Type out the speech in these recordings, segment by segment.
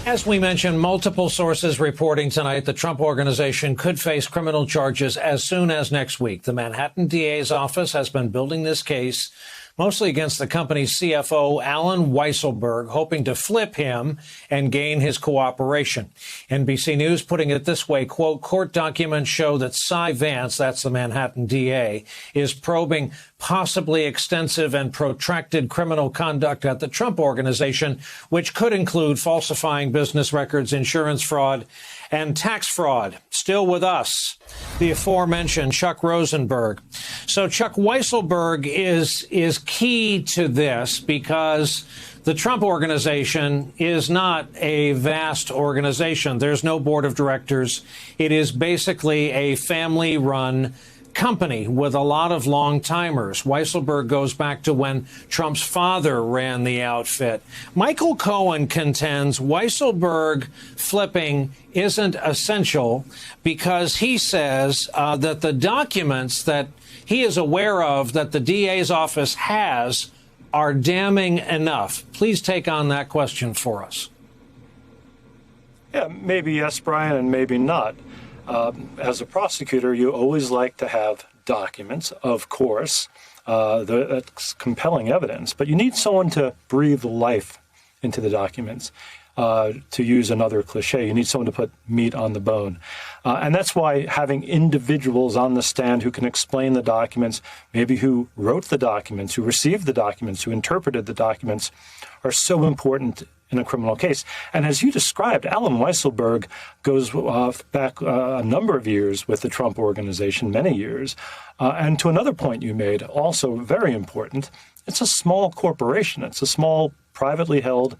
As we mentioned, multiple sources reporting tonight the Trump Organization could face criminal charges as soon as next week. The Manhattan DA's office has been building this case mostly against the company's CFO, Alan Weisselberg, hoping to flip him and gain his cooperation. NBC News putting it this way, quote, court documents show that Cy Vance, that's the Manhattan DA, is probing possibly extensive and protracted criminal conduct at the Trump Organization, which could include falsifying business records, insurance fraud, and tax fraud. Still with us, the aforementioned Chuck Rosenberg. So Chuck Weisselberg is key to this because the Trump Organization is not a vast organization. There's no board of directors. It is basically a family-run company with a lot of long-timers. Weisselberg goes back to when Trump's father ran the outfit. Michael Cohen contends Weisselberg flipping isn't essential because he says that the documents that he is aware of that the DA's office has are damning enough. Please take on that question for us. Yeah, maybe yes, Brian, and maybe not. As a prosecutor, you always like to have documents, of course. That's compelling evidence, but you need someone to breathe life into the documents. To use another cliche, you need someone to put meat on the bone. And that's why having individuals on the stand who can explain the documents, maybe who wrote the documents, who received the documents, who interpreted the documents, are so important in a criminal case. And as you described, Alan Weisselberg goes back a number of years with the Trump Organization, many years. And to another point you made, also very important, it's a small corporation. It's a small, privately held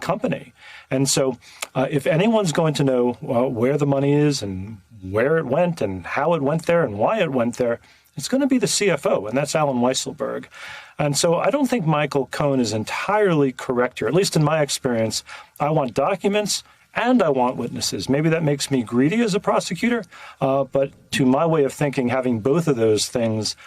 company. And so if anyone's going to know where the money is and where it went and how it went there and why it went there, it's going to be the CFO, and that's Alan Weisselberg. And so I don't think Michael Cohen is entirely correct here. At least in my experience, I want documents and I want witnesses. Maybe that makes me greedy as a prosecutor, but to my way of thinking, having both of those things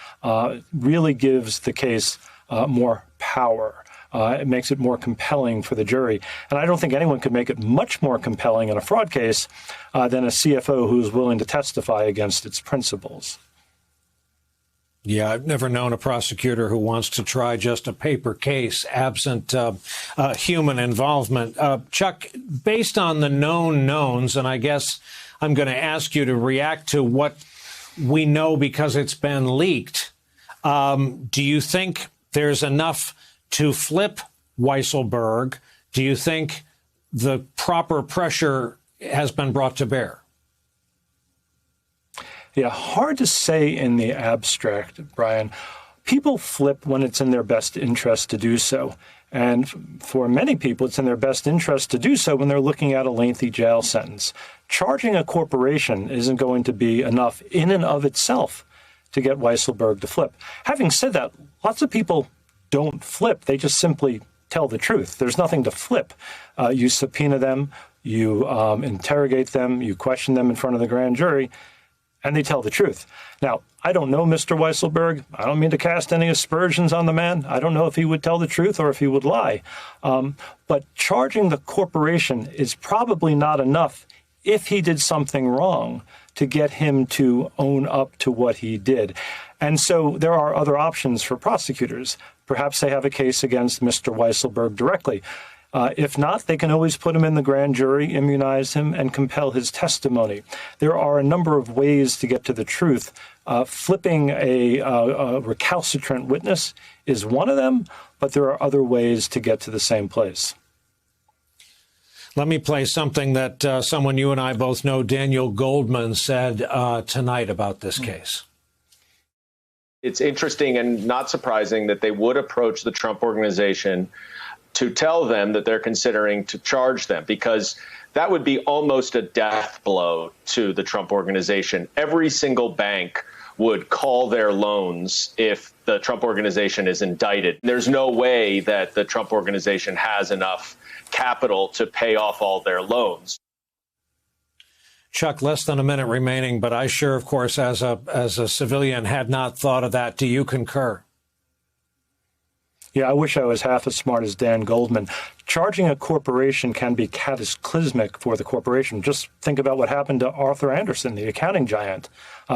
really gives the case more power. It makes it more compelling for the jury. And I don't think anyone could make it much more compelling in a fraud case than a CFO who's willing to testify against its principles. Yeah, I've never known a prosecutor who wants to try just a paper case absent human involvement. Chuck, based on the known knowns, and I guess I'm going to ask you to react to what we know because it's been leaked, do you think there's enough to flip Weisselberg? Do you think the proper pressure has been brought to bear? Yeah, hard to say in the abstract, Brian. People flip when it's in their best interest to do so. And for many people, it's in their best interest to do so when they're looking at a lengthy jail sentence. Charging a corporation isn't going to be enough in and of itself to get Weisselberg to flip. Having said that, lots of people don't flip. They just simply tell the truth. There's nothing to flip. You subpoena them, you interrogate them, you question them in front of the grand jury, and they tell the truth. Now, I don't know Mr. Weisselberg. I don't mean to cast any aspersions on the man. I don't know if he would tell the truth or if he would lie. But charging the corporation is probably not enough if he did something wrong to get him to own up to what he did. And so there are other options for prosecutors. Perhaps they have a case against Mr. Weisselberg directly. If not, they can always put him in the grand jury, immunize him, and compel his testimony. There are a number of ways to get to the truth. Flipping a recalcitrant witness is one of them, but there are other ways to get to the same place. Let me play something that someone you and I both know, Daniel Goldman, said tonight about this case. It's interesting and not surprising that they would approach the Trump Organization to tell them that they're considering to charge them, because that would be almost a death blow to the Trump Organization. Every single bank would call their loans if the Trump Organization is indicted. There's no way that the Trump Organization has enough capital to pay off all their loans. Chuck, less than a minute remaining, but I sure, of course, as a civilian, had not thought of that. Do you concur? Yeah, I wish I was half as smart as Dan Goldman. Charging a corporation can be cataclysmic for the corporation. Just think about what happened to Arthur Andersen, the accounting giant,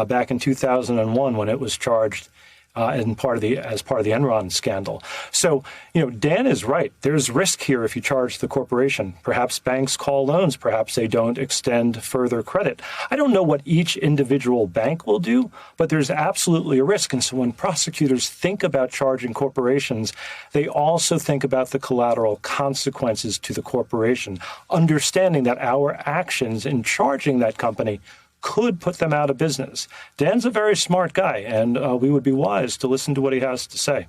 back in 2001 when it was charged as part of the Enron scandal. So, Dan is right. There's risk here if you charge the corporation. Perhaps banks call loans. Perhaps they don't extend further credit. I don't know what each individual bank will do, but there's absolutely a risk. And so when prosecutors think about charging corporations, they also think about the collateral consequences to the corporation, understanding that our actions in charging that company could put them out of business. Dan's a very smart guy, and we would be wise to listen to what he has to say.